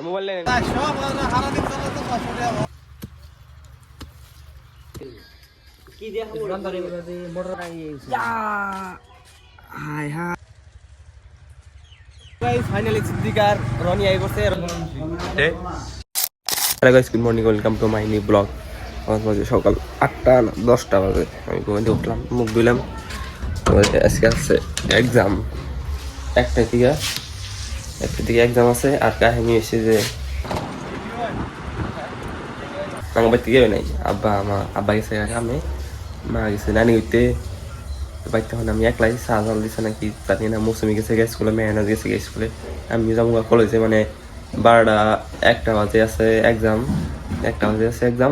mobile নেই কি দিয়া motor hi hi guys finally সিদ্দিকার রনি আই করছে hello guys good morning welcome to my new blog আমার বাজে সকাল 8টা না 10টা বাজে আমি ঘুম থেকে উঠলাম মুখ ধুইলাম আজকে আছে এক্সাম একটা দিকে এক্সাম আছে আর কাহিনী এসে যে আমার বাড়ি থেকে নাই আব্বা গেছে কামে মা গেছে নানি হইতে বাড়িতে তখন আমি একলাই সাজাল দিছে নাকি জানি না মৌসুমি গেছে স্কুলে মেহনাজ গেছে স্কুলে আমি যাবো কলেজে মানে 12টা 1টা বাজে আছে এক্সাম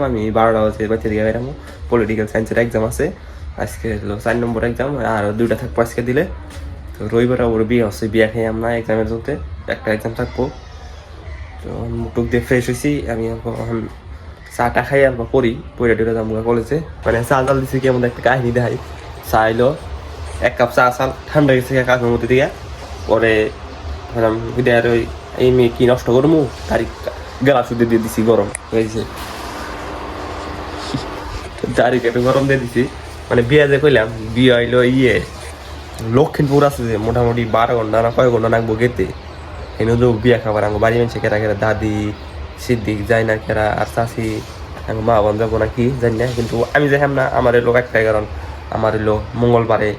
আমি 12টা বাজে বাড়িতে দিকে বেরামো পলিটিক্যাল সায়েন্সের এক্সাম আছে আজকে হলো 4 নম্বর এক্সাম আর 2টা থাকবো আজকে দিলে তো রবিবার ওর বিয়ে হচ্ছে বিয়ে খেয়ে আমরা এক্সামের চলতে একটা এক্সাম থাকবো তো মুখ দিয়ে ফ্রেশ হয়েছি আমি এখন চাটা খাই আর পড়ি পড়ে টুরে যাবো কলেজে মানে চা জাল দিছি কি আমাদের একটা কাহিনী দেখাই চা এলো 1 কাপ চা ঠান্ডা গেছে কাকের মধ্যে দিয়ে পরে ভাবলাম আর ওই এই মেয়ে কি নষ্ট করবো তারিখ গেলা শুধু দিয়ে দিছি গরম হয়েছে তারিখ একটু গরম দিয়ে দিছি মানে বিয়ে যে কইলাম বিয়ে আইলো লক্ষ্মীপুর আছে যে মোটামুটি 12 ঘন্টা না কয় ঘন্টা নাকবো গেতে এনে তো বিয়ে খাবার আমার বাড়ি মানুষে কেরা দাদি সিদ্দিক যায় না কেরা আর চাষি মা বোন যাবো নাকি জানি না কিন্তু আমি যাইলাম না আমার লোক একটাই কারণ আমার এলো মঙ্গলবারে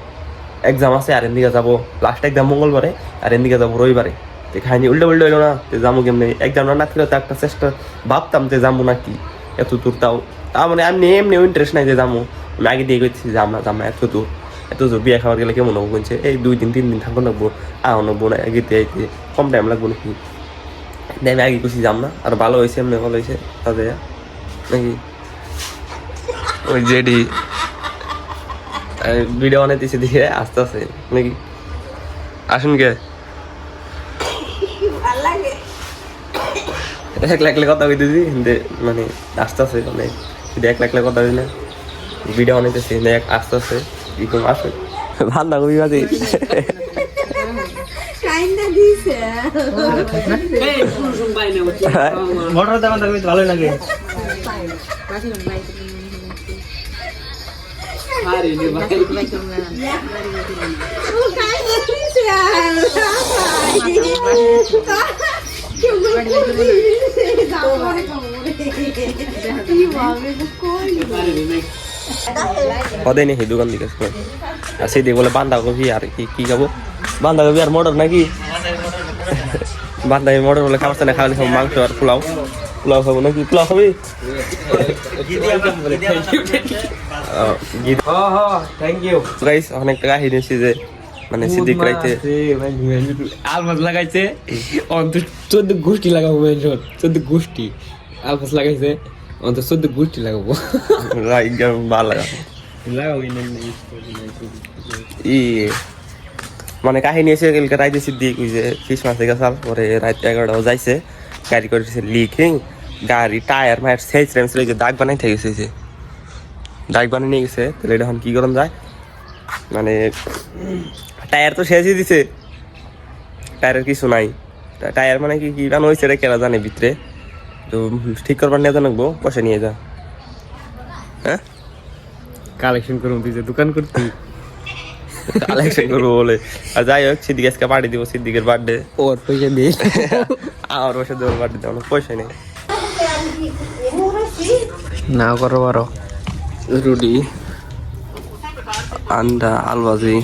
এক্সাম আছে আর এদিকে যাবো লাস্ট এক্সাম মঙ্গলবারে আর এদিকে যাবো রবিবারে তো খাইনি উল্টো হইলো না তো যাবো কেমনি এক্সাম না থাকলে তো একটা চেষ্টা ভাবতাম যে যাবো নাকি এত দূর তাও মানে আমি এমনি ইন্টারেস্ট নাই যে যাবো আমি আগে দিয়ে গেছি যাম না এত দূর বিয়ে খাবার গেলে কেমন হবো বলছে এই 2 দিন 3 দিন থাকবো লাগবো নেবো না এগিয়ে আইতে কম টাইম লাগবো নাকি আমি আগে খুশি যাম না আর ভালো হয়েছে এমনি ভালো হয়েছে তাদের নাকি ওই জেডি ভিডিও বানাইতেছি দিয়ে আস্তে আস্তে নাকি আসুন কে একলা কথা কইতেছি মানে আস্তে আস্তে মানে একলা কথা হই না ভিডিও বানাইতেছি আস্তে আস্তে এরকম আসে ভাল না কবি বাজে মোটর দাম ভালো লাগে কদাই নেই দোকান দিকে আর সেই দিকে বলে বাঁধাকপি আর কি খাবো বাঁধাকপি আর মটর নাকি বাঁধাকপি মটর বলে খাবার না খাওয়ালে খাবো মাংস আর পোলাও খাবো নাকি পোলাও খাবি থ্যাংক ইউ গাইস অনেক টাকা হিনেছি যে মানে সিদ্দিক রাইতে আলমাস লাগাইছে 14 গোষ্ঠী লাগাবো 14 গোষ্ঠী আলমাস লাগাইছে 14 গোষ্ঠী লাগাবো ভালো লাগাবো মানে কাহিনী এসে কালকে রাইতে সিদ্দিক ওই যে ক্রিসমাস থেকে সাল পরে রাত 11টাও যাইছে গাড়ি করেছে লিকিং গাড়ি টায়ার মায়ের সেজ রেমস যে দাগ বানাই থেকে গেছে দাগ বানিয়ে নিয়ে গেছে তাহলে এটা এখন কি করুন যায় মানে টায়ার তো শেষই দিছে টায়ারের কিছু নাই টায়ার মানে কি বানানো হয়েছে রে কেরা জানে ভিতরে তো ঠিক করবার নিয়ে জানাবো পয়সা নিয়ে যা হ্যাঁ কালেকশন করবো তুই যে দোকান করতি কালেকশন করবো বলে আর যাই হোক সিদ্দিক আজকে পার্টি দিব সিদ্দিকের বার্থডে ওর পয়সা দিয়ে আমার পয়সা দেওয়ার বার্থডে দেওয়ার পয়সা নেই না করো পারো রুটি আন্ডা আলু ভাজি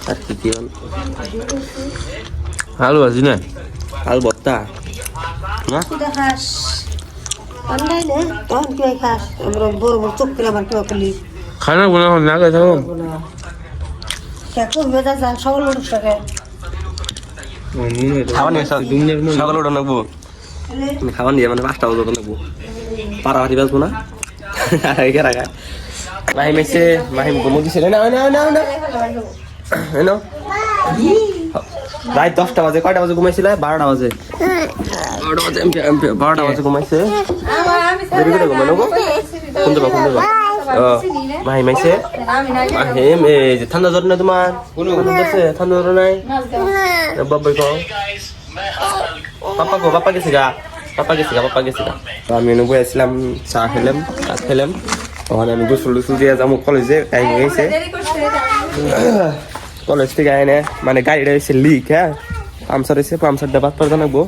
আর কি আলু ভাজি না আলু ভর্তা না খানা বোনা না খাই থাকো সকালে ওটা নেবো খাওয়ান দিয়ে মানে 5টা বাজে নেবো পাড়াহাটি বাজবো না মাহিম এসে মাহিম ঘুমো দিছিল না রাত 10টা বাজে কয়টা বাজে ঘুমাইছিল 12টা বাজে 12টা বাজে ঘুমাইছে দেরি করে ঘুমাই নেবো শুনতে পাবো মাহি মাইছে মাহিম এই যে ঠান্ডা জ্বর না তোমার ঠান্ডা জ্বর নাই বাবাই কও পাপা গেছে গা তো আমি এনে বই আসলাম চা খেলাম ওখানে আমি গোসল টুসল দিয়ে যাবো কলেজে টাইম হয়ে গেছে কলেজ থেকে আইনে মানে গাড়িটা হয়েছে লিক হ্যাঁ পামসার হয়েছে পামসারটা বাদ পর জানাবো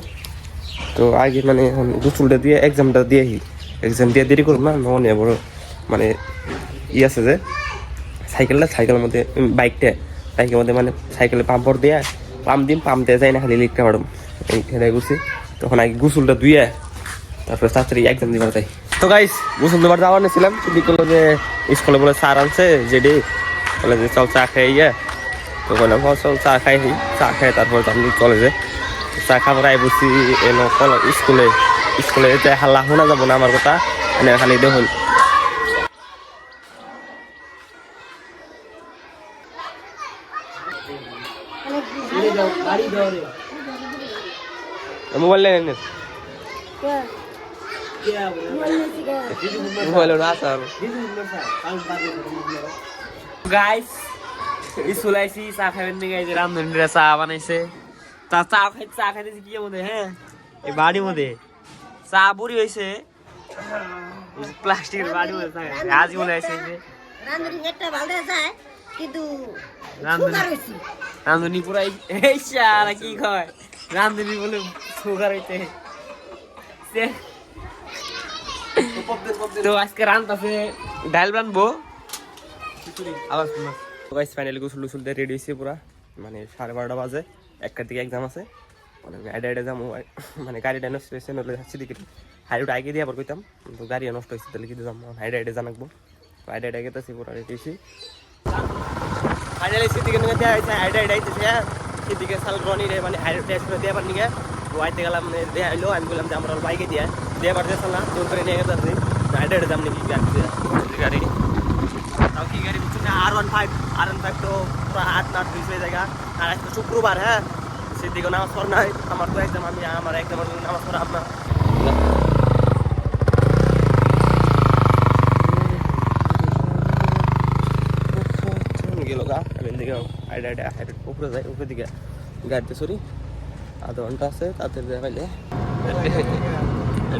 তো আগে মানে গোসলটা দিয়ে এক্সামটা দিয়েহি এক্সাম দিয়ে দেরি করুন না মনে বড় মানে আছে যে সাইকেলের মধ্যে বাইকের মধ্যে মানে সাইকেলে পাম্পর দিয়ে পাম্প দিয়ে যায় না খালি লিখতে পারো এই খেলে ঘুরছি তখন আগে গোসলটা ধুয়ে তারপরে তাড়াতাড়ি এক্সাম দিবার যাই তো গাইস গোসল দেবার যাওয়ার নিয়েছিলাম কিন্তু করলো যে স্কুলে বলে স্যার আনছে যেডি বলে যে চল চা খাই তো বললাম চল চা খাই তারপর আমি কলেজে চা খাবার আই বসি এলো স্কুলে যেতে হাল্লা শোনা যাব না আমার কথা মানে খালি দেখুন মোবাইল নেন গাইস স্কুল আইসি চা খাবেন দিকে রামধনরা চা বানাইছে তা চা খাইতেছি কি মধ্যে হ্যাঁ এই বাড়ির মধ্যে চা বুড়ি হয়েছে প্লাস্টিকের বাড়ির মধ্যে আজ মনে আছে রান্ধুনি একটা ভালো যায় কিন্তু রান্ধুনি পুরাই এই শালা কি কয় রান্ধুনি বলে সুগার হইতে তো আজকে রান্তাছে ডাল রানবো আবার গাইস ফাইনালি গোসল দিয়ে রেডি হয়েছে পুরা মানে 12:30 বাজে 1টার দিকে এক্সাম আছে মানে আইডা যাবো মানে গাড়িটা নষ্ট হয়েছে নলে যাচ্ছি দিকে হাইরোড আগে দিয়ে আবার কইতাম কিন্তু গাড়ি নষ্ট হয়েছে তাহলে কি যাবো হাইডা জানাকবো আইডা গেতেছি পুরা রেডি হয়েছি ফাইনালি সিদ্দিকে নিয়ে দেওয়া হয়েছে আইডা আইতেছে সিদ্দিকে সাল রনি রে মানে হাইরোড টেস্ট করে দেওয়ার নিয়ে তো আইতে গেলাম দেয়া হইলো আমি বললাম যে আমরা বাইকে দিয়ে দেওয়ার দেশাল না জোর করে নিয়ে গেছে আইডা দাম নাকি গাড়ি তাও কি গাড়ি বুঝছি না R15 তো পুরো 8-9 হয়ে জায়গা আর আজকে শুক্রবার হ্যাঁ সিদ্দিকে নামাজ পড় নাই আমার তো একদম আমার একদম নামাজ পড়া আপনার গেল গা দিকে আইডা উপরে যায় উপরে দিকে গাড়িতে সরি আধা ঘন্টা আছে তাতে পাইলে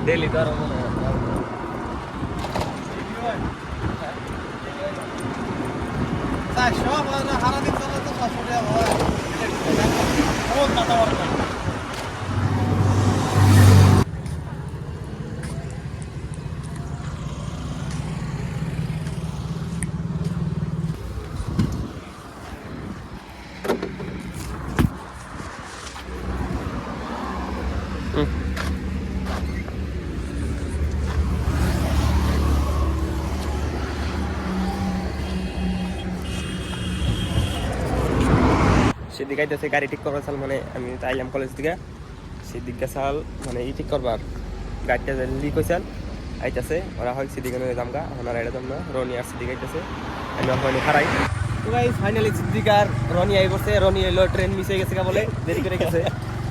ডেলি তো আর মনে হয় সেদিকে আইতেছে গাড়ি ঠিক করবার চাল মানে আমি আইলাম কলেজ থেকে সেদিকে চাল মানে ই ঠিক করবার গাড়িটা লিক হয়েছে আইতেছে ওরা হয় সেদিকে নিয়ে যাম গা এখন আর এটা যাম না রনি আর সেদিকে আইতেছে আমি ওখানে হারাই তো গাইস ফাইনালি সিদ্দিক আর রনি আই বসে রনি এলো ট্রেন মিস হয়ে গেছে বলে দেরি করে গেছে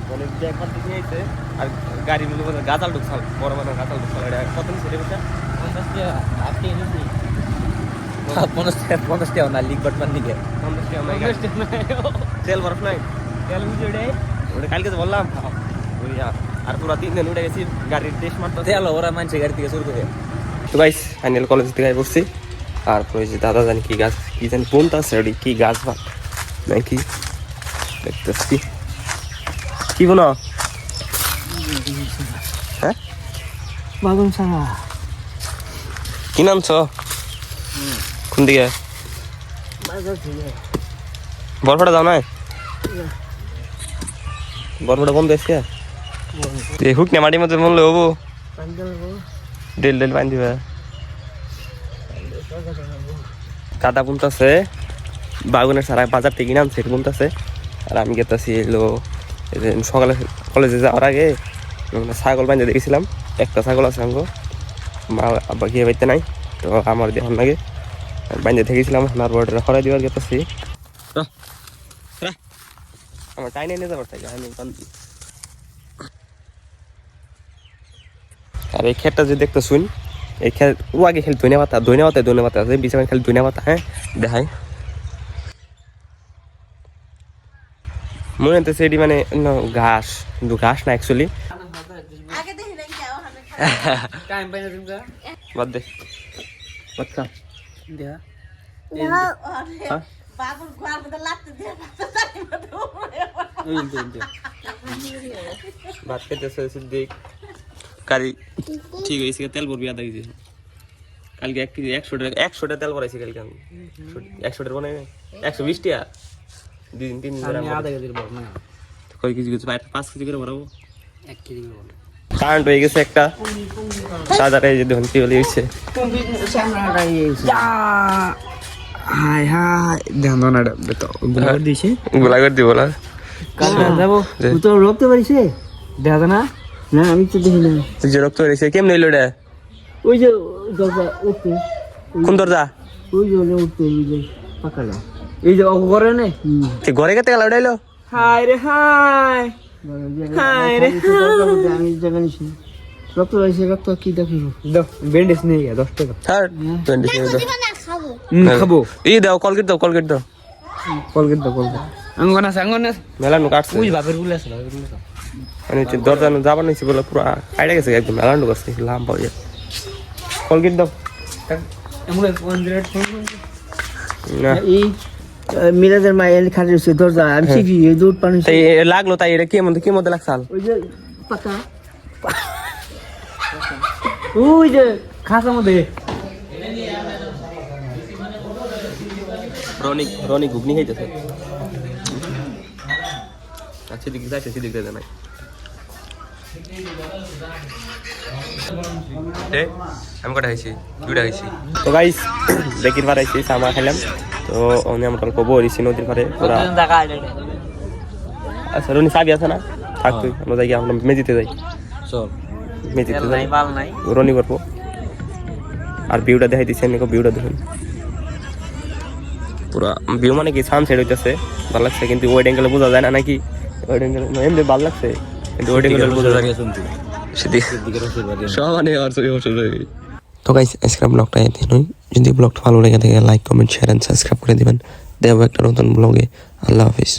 মানে একবার দিকে আইছে আর গাড়িগুলো বলে গাজাল ঢুকছাল বড় মানে গাজাল ঢুকছাল এটা কত নিচে রে বসে 50 টাকা আপনি এনেছি 50 টাকা না লিক বাটমান নিকে 50 টাকা নাই তেল বরফ নাই তেল বুঝে ওটা কালকে তো বললাম ওই আর পুরো 3 দিন উঠে গেছি গাড়ির টেস্ট মারতে তেল ওরা মানছে গাড়ি থেকে শুরু করে তো গাইস ফাইনাল কলেজ থেকে আই বসছি আর কই যে দাদা জানি কি গাছ কি জানি কোনটা সেডি কি গাছ বা নাকি দেখতেছি কি বলো হ্যাঁ বাগুন সারা কি নাম ছ কোন দিকে বরফটা যাও নাই বরফটা বন্ধ এসে হুক না মাটির মধ্যে বললে হবো ডেল পানি দিবা কাদা বুনতেছে বাগুনের সারা বাজার থেকে নামছে বুনতেছে আর আমি গেতেছি এলো সকালে কলেজে যাওয়ার আগে ছাগল বাঁধে দেখেছিলাম একটা ছাগল আছে আঙ্গো মা আব্বা গিয়ে বাইতে নাই তো আমার দেখুন লাগে বাঁধে থেকেছিলাম আমার বড়টা খরাই দেওয়ার গেতেছি আমার টাইনে নিয়ে যাবার থাকে আমি আর এই ক্ষেতটা যদি দেখতে শুন এই খেল ও আগে খেল ধনে পাতা আছে বিছানা খেল ধনে পাতা হ্যাঁ দেখাই মনে হচ্ছে এটি মানে ঘাস কিন্তু ঘাস না অ্যাকচুয়ালি আগে দেখি নাই যাও আমি টাইম পাই না তুমি বাদ দে আচ্ছা দেখা হ্যাঁ বাবুর ঘর মধ্যে লাগতে দিয়ে ভাত খেতেছে সিদ্দিক কারি ঠিক হয়েছে তেল ভরবি আধা কেজি কালকে 1 কেজি 100 তেল ভরাইছি কালকে আমি 100 বানাই 120 টাকা দিন 3 দিন আমি আধা কেজির বড় না কয় কেজি কিছু 5 কেজি করে ভরাবো 1 কেজি বড় কারেন্ট হয়ে গেছে একটা সাজারে যে দেখুন কি হলে হয়েছে তুমি ক্যামেরাটা ইয়া হাই হাই ধ্যান না বেতো গুলা দিছে গোলা করে দিব না কাল যাবো তুই তো রক্ত পারিছে দেখা না না আমি তো দেখি না যে রক্ত হয়েছে কেমন হইলো রে ওই যে দরজা উঠতে কোন দরজা ওই যে উঠতে ওই যে পাকালা এই যে ঘরে নে তে ঘরে কেতে গেল উঠাইলো হাই রে হাই হাই রে আমি জায়গা নিছি রক্ত পারিছে রক্ত কি দেখি দাও ব্যান্ডেজ নেই 10 টাকা হ্যাঁ খাবো এই দাও কলগেট দাও কলগেট দাও কলগেট আঙ্গনা মেলানো কাটছে ওই বাপের গুলো আছে মানে দরজা যাবার নিছি বলে পুরো কাটে গেছে একদম মেলানো করছে লাম্বা হয়ে কলগেট দাও এমন 100 ফোন না এই মিরাজের মা এল খাটিছে দরজা আমি শিখি এই দুধ পানি তাই লাগলো তাই এটা কি মধ্যে লাগছাল ওই যে পাতা ওই যে খাসা মধ্যে রনি ঘুগনি খাইতেছে আচ্ছা দিকে যাচ্ছে সেদিক দিয়ে নাই আমি কটা খাইছি 2টা খাইছি তো গাইস দেখির পার আইছি সামা খেলাম তো আমি আমরা অল্প বরিছি নদীর পারে পুরা আচ্ছা রনি সাবি আছে না থাক তুই আমরা যাই আমরা মেজিতে যাই চল মেজিতে যাই বাল নাই রনি করবো আর ভিউটা দেখাই দিচ্ছি এনে ভিউটা দেখুন পুরা ভিউ মানে কি সানসেট হইতেছে ভালো লাগছে কিন্তু ওয়েড অ্যাঙ্গেলে বোঝা যায় না নাকি ওয়েড অ্যাঙ্গেল এমনি ভালো লাগছে কিন্তু ওয়েড অ্যাঙ্গেলে বোঝা যায় সব মানে তো গাইস আজকের ব্লগটা এতই যদি ব্লগটা ভালো লেগে থাকে like comment share and subscribe করে দিবেন দেব একটা নতুন ব্লগে আল্লাহ হাফেজ